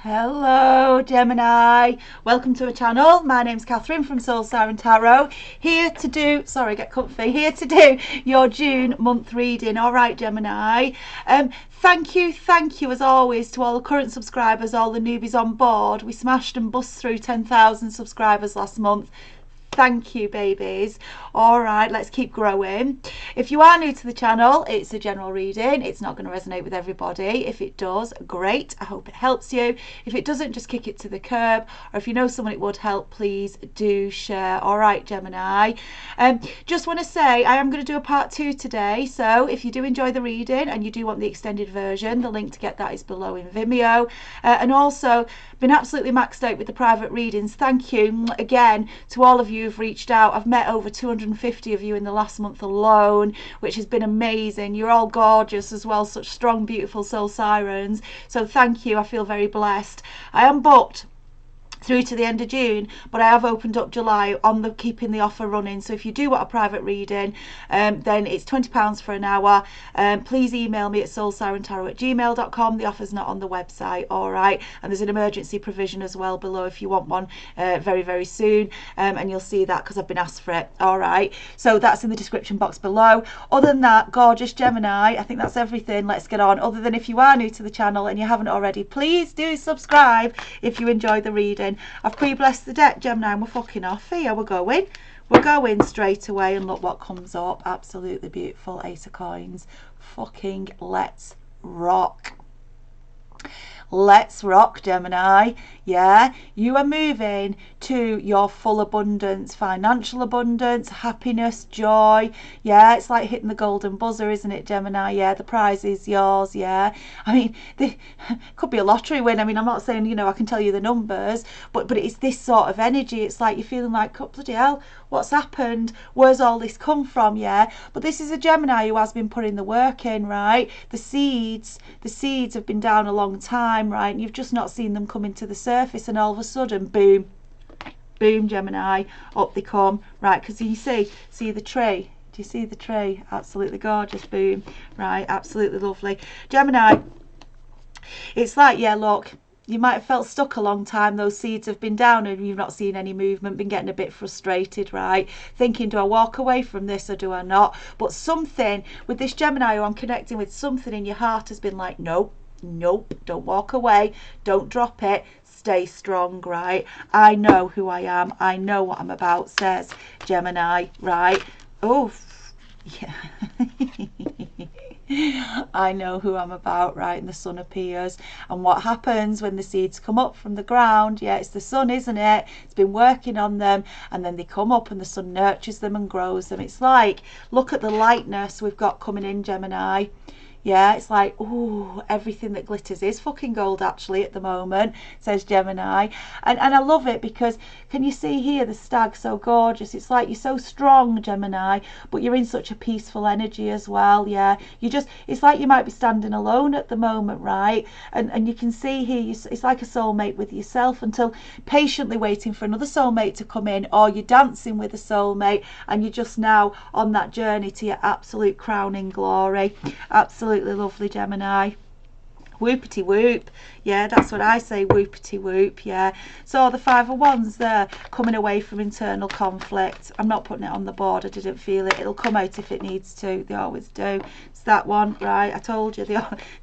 Hello Gemini, welcome to my channel. My name's Catherine from Siren Tarot, here to do, sorry get comfy, here to do your June month reading. Alright Gemini, thank you as always to all the current subscribers, all the newbies on board. We smashed and bust through 10,000 subscribers last month. Thank you babies. Alright, let's keep growing. If you are new to the channel, it's a general reading. It's not going to resonate with everybody. If it does, great. I hope it helps you. If it doesn't, just kick it to the curb. Or if you know someone it would help, please do share. Alright Gemini. Just want to say I am going to do a part 2 today. So if you do enjoy the reading and you do want the extended version, the link to get that is below in Vimeo. And also been absolutely maxed out with the private readings. Thank you again to all of you who've reached out. I've met over 250 of you in the last month alone, which has been amazing. You're all gorgeous as well, such strong beautiful soul sirens, so thank you. I feel very blessed. I am booked through to the end of June, but I have opened up July on the keeping the offer running. So if you do want a private reading, then it's £20 for an hour. Please email me at soulsirentarot@gmail.com. the offer's not on the website. All right, and there's an emergency provision as well below if you want one very soon, and you'll see that because I've been asked for it. All right, so that's in the description box below. Other than that, gorgeous Gemini, I think that's everything. Let's get on. Other than if you are new to the channel and you haven't already, please do subscribe if you enjoy the reading. I've pre-blessed the deck, Gemini, and we're fucking off. Here we're going straight away, and look what comes up. Absolutely beautiful. Ace of Coins. Fucking let's rock. Let's rock, Gemini. Yeah, you are moving to your full abundance, financial abundance, happiness, joy. Yeah, it's like hitting the golden buzzer, isn't it, Gemini? Yeah, the prize is yours. Yeah, I mean, it could be a lottery win. I mean, I'm not saying, you know, I can tell you the numbers, but it's this sort of energy. It's like you're feeling like, oh, bloody hell, what's happened? Where's all this come from? Yeah, but this is a Gemini who has been putting the work in, right? The seeds have been down a long time, right? And you've just not seen them coming to the surface, and all of a sudden, boom, boom, Gemini, up they come, right? Because you see the tree. Do you see the tree? Absolutely gorgeous. Boom, right? Absolutely lovely, Gemini. It's like, yeah, look, you might have felt stuck a long time. Those seeds have been down and you've not seen any movement, been getting a bit frustrated, right? Thinking, do I walk away from this or do I not? But something with this Gemini who I'm connecting with, something in your heart has been like, nope, don't walk away, don't drop it, stay strong, right? I know who I am, I know what I'm about, says Gemini, right? Oh, yeah. I know who I'm about, right? And the sun appears, and what happens when the seeds come up from the ground? Yeah, it's the sun, isn't it? It's been working on them, and then they come up and the sun nurtures them and grows them. It's like, look at the lightness we've got coming in, Gemini. Yeah, it's like, oh, everything that glitters is fucking gold actually at the moment, says Gemini. And I love it because, can you see here the stag, so gorgeous? It's like you're so strong, Gemini, but you're in such a peaceful energy as well. Yeah, it's like you might be standing alone at the moment, right? And you can see here, it's like a soulmate with yourself, until patiently waiting for another soulmate to come in, or you're dancing with a soulmate and you're just now on that journey to your absolute crowning glory. Absolutely lovely, Gemini. Whoopity whoop. Yeah, that's what I say, whoopity whoop. Yeah, so the Five of Wands there, coming away from internal conflict. I'm not putting it on the board, I didn't feel it. It'll come out if it needs to, they always do. It's that one, right? I told you,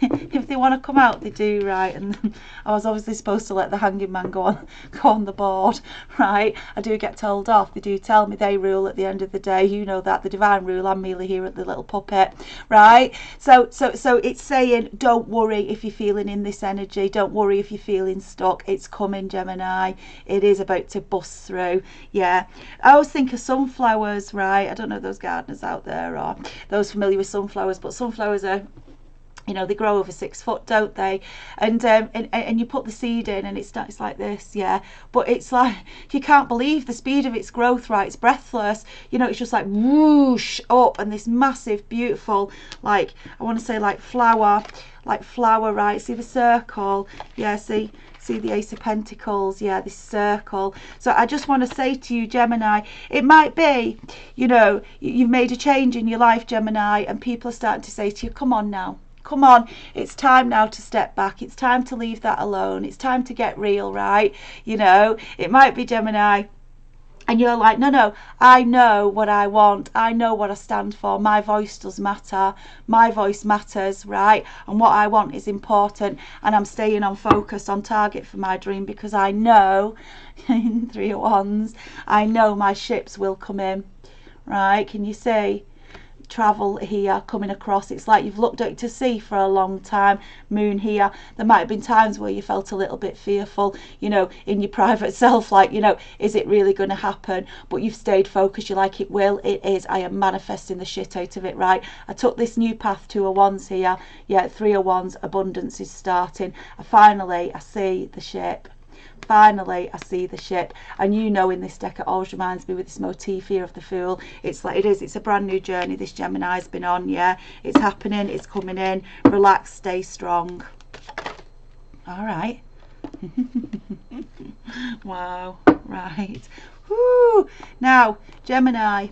if they want to come out, they do, right? And I was obviously supposed to let the hanging man go on the board, right? I do get told off, they do tell me they rule at the end of the day. You know that, the divine rule. I'm merely here at the little puppet, right? So it's saying, don't worry if you're feeling in this energy, don't worry if you're feeling stuck, it's coming, Gemini. It is about to bust through. Yeah, I always think of sunflowers, right? I don't know those gardeners out there or those familiar with sunflowers, but sunflowers are, you know, they grow over 6 foot, don't they? And you put the seed in and it's like this, yeah. But it's like, you can't believe the speed of its growth, right? It's breathless. You know, it's just like whoosh up, and this massive, beautiful, like, I want to say like flower, right? See the circle? Yeah, see the Ace of Pentacles, yeah, this circle. So I just want to say to you, Gemini, it might be, you know, you've made a change in your life, Gemini, and people are starting to say to you, come on now, come on, it's time now to step back. It's time to leave that alone. It's time to get real, right? You know, it might be Gemini. And you're like, no, I know what I want. I know what I stand for. My voice does matter. My voice matters, right? And what I want is important. And I'm staying on focus, on target for my dream, because I know, in 3 of Wands, I know my ships will come in, right? Can you see? Travel here coming across. It's like you've looked out to sea for a long time. Moon here. There might have been times where you felt a little bit fearful, you know, in your private self, like, you know, is it really going to happen? But you've stayed focused. You're like, it will, it is. I am manifesting the shit out of it, right? I took this new path, 2 of Wands here. Yeah, 3 of Wands, abundance is starting. Finally, I see the ship. Finally, I see the ship. And you know, in this deck, it always reminds me with this motif here of the Fool. It's like, it is, it's a brand new journey this Gemini's been on, yeah? It's happening, it's coming in. Relax, stay strong. All right. Wow, right. Woo. Now, Gemini.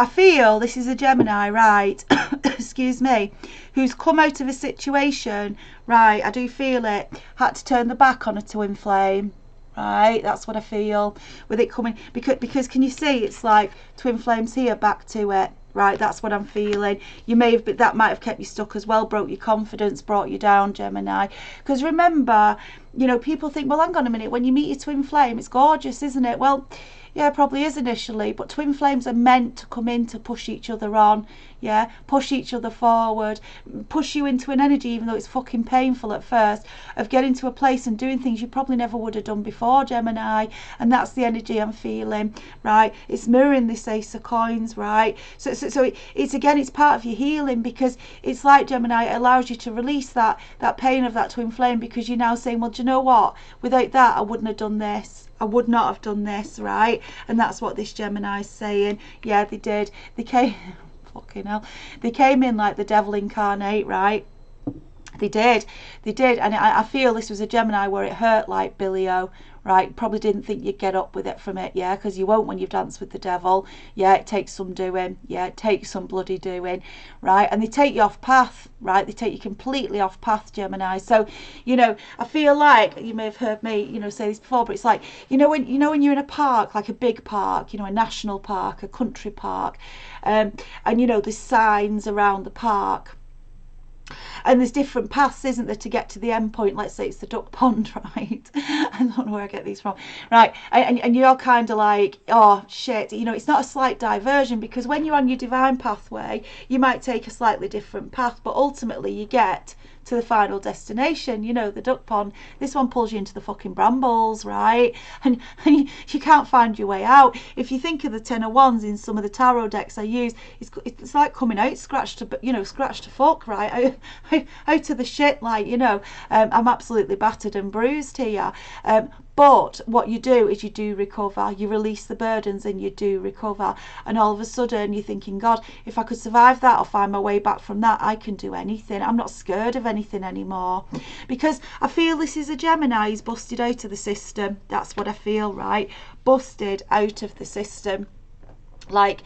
I feel this is a Gemini, right, excuse me, who's come out of a situation, right, I do feel it, had to turn the back on a twin flame, right, that's what I feel, with it coming, because can you see, it's like twin flames here, back to it, right, that's what I'm feeling. You may have, that might have kept you stuck as well, broke your confidence, brought you down, Gemini, because remember, you know, people think, well, hang on a minute, when you meet your twin flame, it's gorgeous, isn't it? Well, yeah, it probably is initially, but twin flames are meant to come in to push each other on, yeah, push each other forward, push you into an energy, even though it's fucking painful at first, of getting to a place and doing things you probably never would have done before, Gemini, and that's the energy I'm feeling, right? It's mirroring this Ace of Coins, right? So it's again, it's part of your healing, because it's like, Gemini, it allows you to release that pain of that twin flame, because you're now saying, well, do you know what? Without that, I wouldn't have done this. I would not have done this, right? And that's what this Gemini's saying. Yeah, they did. They came, fucking hell. They came in like the devil incarnate, right? They did. And I feel this was a Gemini where it hurt like Billy O, right? Probably didn't think you'd get up with it from it, yeah, because you won't when you've danced with the devil. Yeah, it takes some doing. Yeah, it takes some bloody doing, right? And they take you off path, right? They take you completely off path, Gemini. So, you know, I feel like, you may have heard me, you know, say this before, but it's like, you know when you're in a park, like a big park, you know, a national park, a country park, and you know, there's signs around the park. And there's different paths, isn't there, to get to the end point. Let's say it's the duck pond, right? I don't know where I get these from, right? And you're kind of like, oh shit, you know, it's not a slight diversion, because when you're on your divine pathway, you might take a slightly different path, but ultimately you get to the final destination, you know, the duck pond. This one pulls you into the fucking brambles, right? And you can't find your way out. If you think of the 10 of Wands in some of the tarot decks I use, it's like coming out scratched to fuck, right? Out of the shit, like, you know, I'm absolutely battered and bruised here. But what you do is you do recover. You release the burdens and you do recover. And all of a sudden you're thinking, God, if I could survive that or find my way back from that, I can do anything. I'm not scared of anything anymore. Because I feel this is a Gemini who's busted out of the system. That's what I feel, right? Busted out of the system. Like,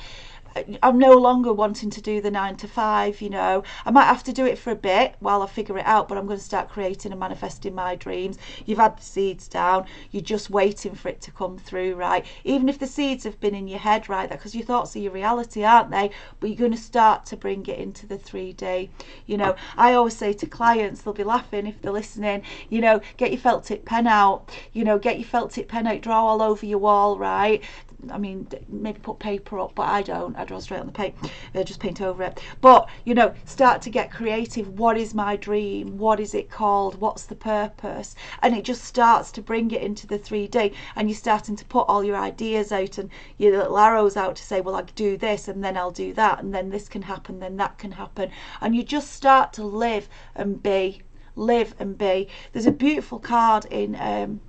I'm no longer wanting to do the 9 to 5, you know. I might have to do it for a bit while I figure it out, but I'm going to start creating and manifesting my dreams. You've had the seeds down, you're just waiting for it to come through, right? Even if the seeds have been in your head, right, because your thoughts are your reality, aren't they? But you're going to start to bring it into the 3D. You know, I always say to clients, they'll be laughing if they're listening, you know, get your felt tip pen out, you know, get your felt tip pen out, draw all over your wall, right? I mean, maybe put paper up, but I don't. I draw straight on the paper, just paint over it. But, you know, start to get creative. What is my dream? What is it called? What's the purpose? And it just starts to bring it into the 3D, and you're starting to put all your ideas out and your little arrows out to say, well, I do this and then I'll do that, and then this can happen, then that can happen. And you just start to live and be. Live and be. There's a beautiful card in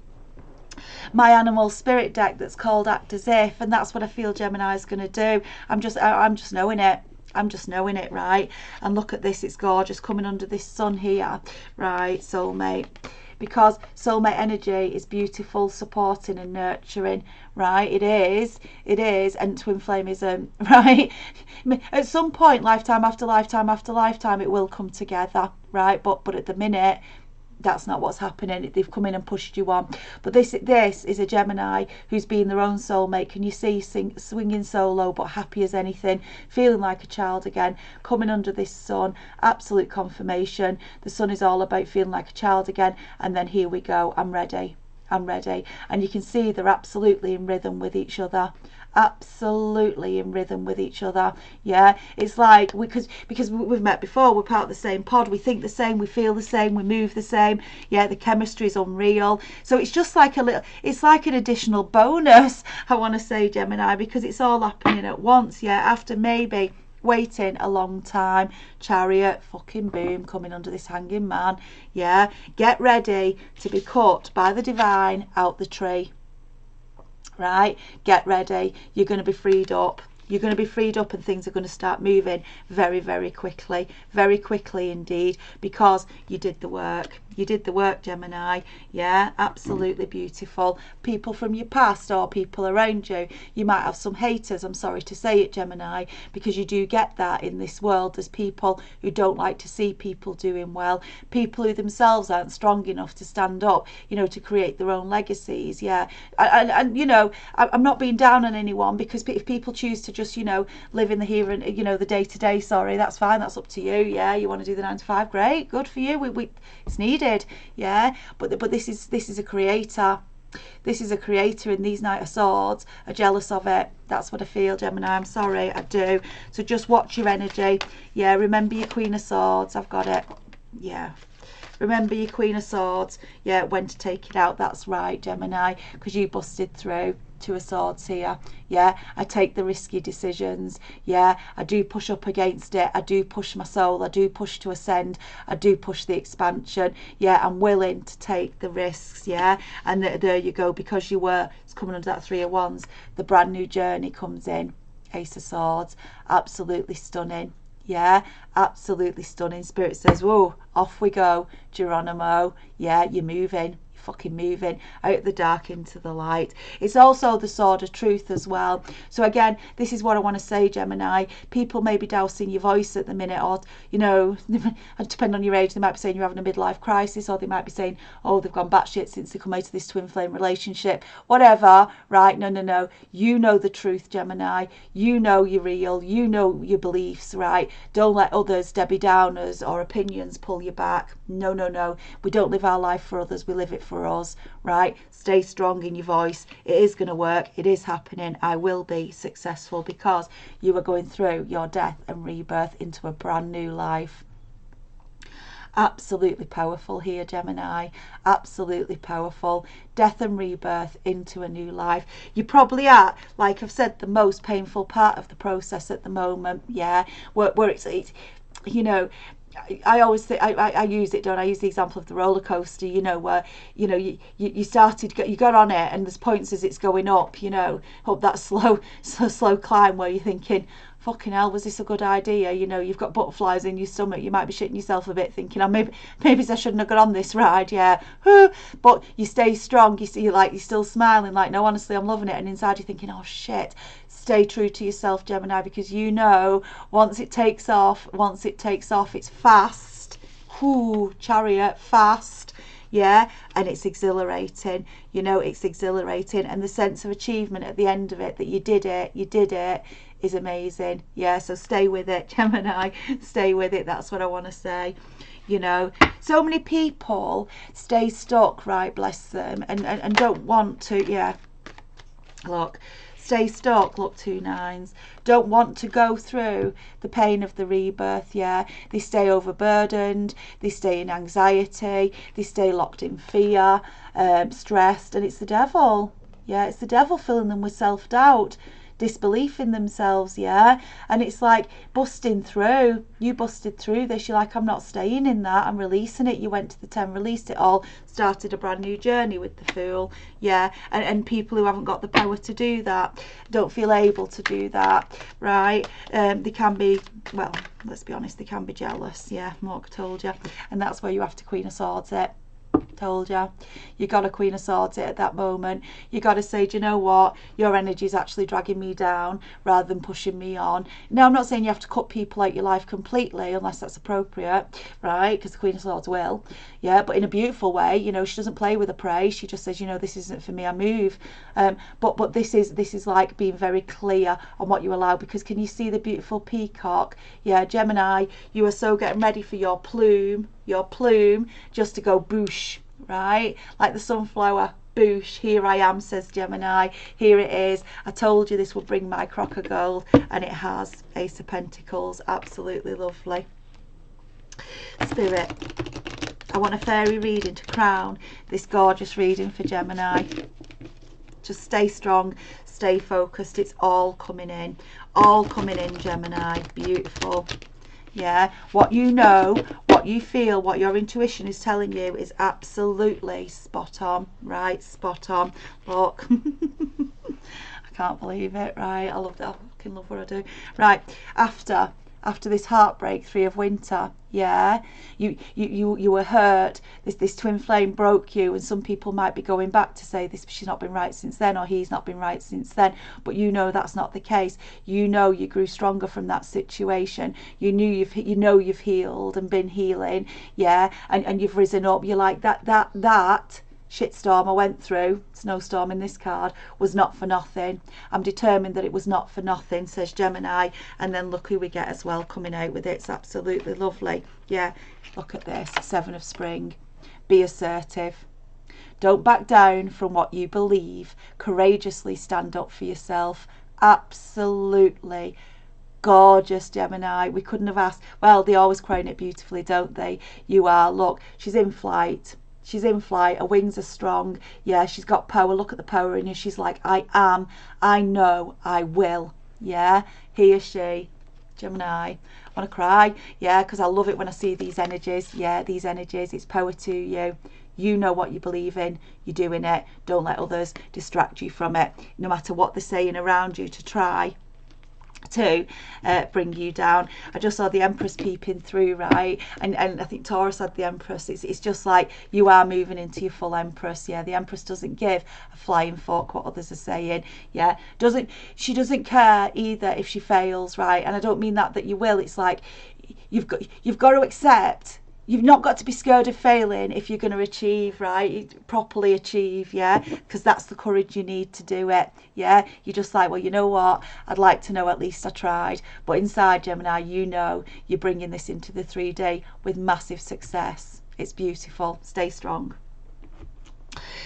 my animal spirit deck that's called Act As If, and that's what I feel Gemini is going to do. I'm just knowing it. I'm just knowing it, right? And look at this, it's gorgeous coming under this sun here, right, soulmate, because soulmate energy is beautiful, supporting and nurturing, right? It is, and twin flameism, right? At some point, lifetime after lifetime after lifetime, it will come together, right? But at the minute, that's not what's happening. They've come in and pushed you on. But this is a Gemini who's been their own soulmate. Can you see, swinging solo but happy as anything, feeling like a child again, coming under this sun, absolute confirmation. The sun is all about feeling like a child again, and then here we go, I'm ready, and you can see they're absolutely in rhythm with each other, absolutely in rhythm with each other. Yeah, it's like because we've met before, we're part of the same pod, we think the same, we feel the same, we move the same. Yeah, the chemistry is unreal. So it's just like it's like an additional bonus, I want to say, Gemini, because it's all happening at once. Yeah, after maybe waiting a long time. Chariot, fucking boom, coming under this hanging man. Yeah, get ready to be cut by the divine out the tree. Right, get ready, you're going to be freed up. You're going to be freed up, and things are going to start moving very, very quickly indeed, because you did the work. You did the work, Gemini. Yeah, absolutely beautiful. People from your past or people around you. You might have some haters, I'm sorry to say it, Gemini, because you do get that in this world. There's people who don't like to see people doing well, people who themselves aren't strong enough to stand up, you know, to create their own legacies. Yeah, and you know, I'm not being down on anyone, because if people choose to just, you know, live in the here and, you know, the day to day, sorry, that's fine, that's up to you. Yeah, you want to do the 9 to 5, great, good for you. It's needed. Yeah, but this is a creator. This is a creator, and these Knight of Swords are jealous of it. That's what I feel, Gemini. I'm sorry, I do. So just watch your energy. Yeah, remember your Queen of Swords. I've got it. Yeah, remember your Queen of Swords. Yeah, when to take it out. That's right, Gemini, because you busted through. Two of Swords here. Yeah, I take the risky decisions. Yeah, I do push up against it. I do push my soul. I do push to ascend. I do push the expansion. Yeah, I'm willing to take the risks. Yeah, and there you go, because it's coming under that 3 of Wands. The brand new journey comes in. Ace of Swords, absolutely stunning. Yeah, absolutely stunning. Spirit says, whoa, off we go, Geronimo. Yeah, you're moving. Fucking moving out the dark into the light. It's also the sword of truth as well. So again, this is what I want to say, Gemini. People may be dousing your voice at the minute, or, you know, depending on your age, they might be saying you're having a midlife crisis, or they might be saying, oh, they've gone batshit since they come out of this twin flame relationship, whatever. Right, no, you know the truth, Gemini. You know you're real, you know your beliefs, right? Don't let others, Debbie Downers or opinions, pull you back. No, we don't live our life for others, we live it for us, right? Stay strong in your voice. It is going to work. It is happening. I will be successful, because you are going through your death and rebirth into a brand new life. Absolutely powerful here, Gemini. Absolutely powerful. Death and rebirth into a new life. You're probably at, like I've said, the most painful part of the process at the moment. Yeah, where it's you know, I always think I use it, don't I? Use the example of the roller coaster, you know, where, you know, you got on it, and there's points as it's going up, you know, up that slow climb where you're thinking, fucking hell, was this a good idea? You know, you've got butterflies in your stomach, you might be shitting yourself a bit, thinking, oh, maybe I shouldn't have got on this ride. Yeah, but you stay strong. You see, you're still smiling, like, no, honestly, I'm loving it, and inside you're thinking, oh shit. Stay true to yourself, Gemini, because you know once it takes off, it's fast. Ooh, Chariot, fast. Yeah, and it's exhilarating. You know, it's exhilarating, and the sense of achievement at the end of it, that you did it, is amazing. Yeah, so stay with it, Gemini. Stay with it. That's what I want to say. You know, so many people stay stuck, right? Bless them, and don't want to. Yeah, look. Stay stuck, look, 2 9s. Don't want to go through the pain of the rebirth. Yeah, they stay overburdened, they stay in anxiety, they stay locked in fear, stressed, and it's the devil. Yeah, it's the devil filling them with self-doubt, disbelief in themselves. Yeah, and it's like busting through. You busted through this. You're like, I'm not staying in that, I'm releasing it. You went to the 10, released it all, started a brand new journey with the Fool. Yeah, and people who haven't got the power to do that, don't feel able to do that, right? They can be, well, let's be honest, they can be jealous. Yeah, Mark told you, and that's where you have to Queen of Swords it. Told you. You got a Queen of Swords at that moment. You got to say, do you know what? Your energy is actually dragging me down rather than pushing me on. Now, I'm not saying you have to cut people out your life completely unless that's appropriate, right? Because the Queen of Swords will. Yeah, but in a beautiful way. You know, she doesn't play with the prey. She just says, you know, this isn't for me. I move. But this is like being very clear on what you allow, because can you see the beautiful peacock? Yeah, Gemini, you are so getting ready for your plume just to go boosh. Right, like the sunflower, boosh, here I am, says Gemini, here it is. I told you this would bring my crock of gold, and it has. Ace of Pentacles, absolutely lovely. Spirit, I want a fairy reading to crown this gorgeous reading for Gemini. Just stay strong, stay focused. It's all coming in, Gemini. Beautiful. Yeah, what you know, what you feel, what your intuition is telling you is absolutely spot on, right? Spot on. Look, I can't believe it, right? I love that. I fucking love what I do. Right, after this heartbreak, 3 of Winter, yeah, you were hurt. This twin flame broke you, and some people might be going back to say this, she's not been right since then, or he's not been right since then. But you know that's not the case. You know you grew stronger from that situation. You know you've healed and been healing, yeah, and you've risen up. You're like that shitstorm I went through, snowstorm in this card, was not for nothing. I'm determined that it was not for nothing, says Gemini. And then look who we get as well coming out with it. It's absolutely lovely. Yeah, look at this, 7 of Spring. Be assertive. Don't back down from what you believe. Courageously stand up for yourself. Absolutely gorgeous, Gemini. We couldn't have asked. Well, they always crown it beautifully, don't they? You are. Look, she's in flight. She's in flight. Her wings are strong. Yeah, she's got power. Look at the power in her. She's like, I am. I know. I will. Yeah, he or she. Gemini. I want to cry. Yeah, because I love it when I see these energies. Yeah, these energies. It's power to you. You know what you believe in. You're doing it. Don't let others distract you from it. No matter what they're saying around you to try to bring you down. I just saw the Empress peeping through, right? And I think Taurus had the Empress. It's just like you are moving into your full Empress. Yeah, the Empress doesn't give a flying fuck what others are saying. Yeah, she doesn't care either if she fails, right? And I don't mean that you will. It's like you've got to accept. You've not got to be scared of failing if you're going to achieve, right? Properly achieve, yeah? Because that's the courage you need to do it, yeah? You're just like, well, you know what? I'd like to know at least I tried. But inside, Gemini, you know you're bringing this into the 3D with massive success. It's beautiful. Stay strong.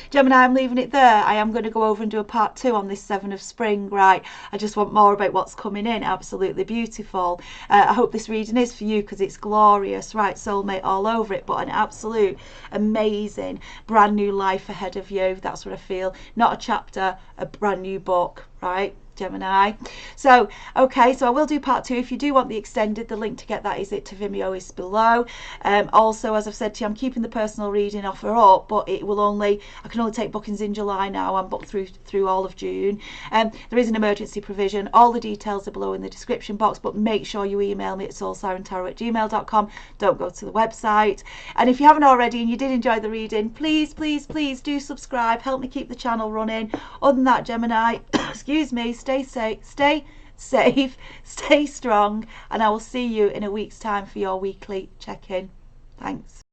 Gemini, I'm leaving it there. I am going to go over and do a part 2 on this 7 of Spring, right? I just want more about what's coming in. Absolutely beautiful. I hope this reading is for you because it's glorious, right? Soulmate all over it, but an absolute amazing brand new life ahead of you. That's what I feel. Not a chapter, a brand new book, right? Gemini. So okay, so I will do part 2. If you do want the extended, the link to get that to Vimeo is below. Also, as I've said to you, I'm keeping the personal reading offer up, but it will I can only take bookings in July now. I'm booked through all of June. There is an emergency provision. All the details are below in the description box, but make sure you email me at soulsirentarot@gmail.com. Don't go to the website. And if you haven't already and you did enjoy the reading, please do subscribe. Help me keep the channel running. Other than that, Gemini, excuse me, stay safe, stay strong, and I will see you in a week's time for your weekly check-in. Thanks.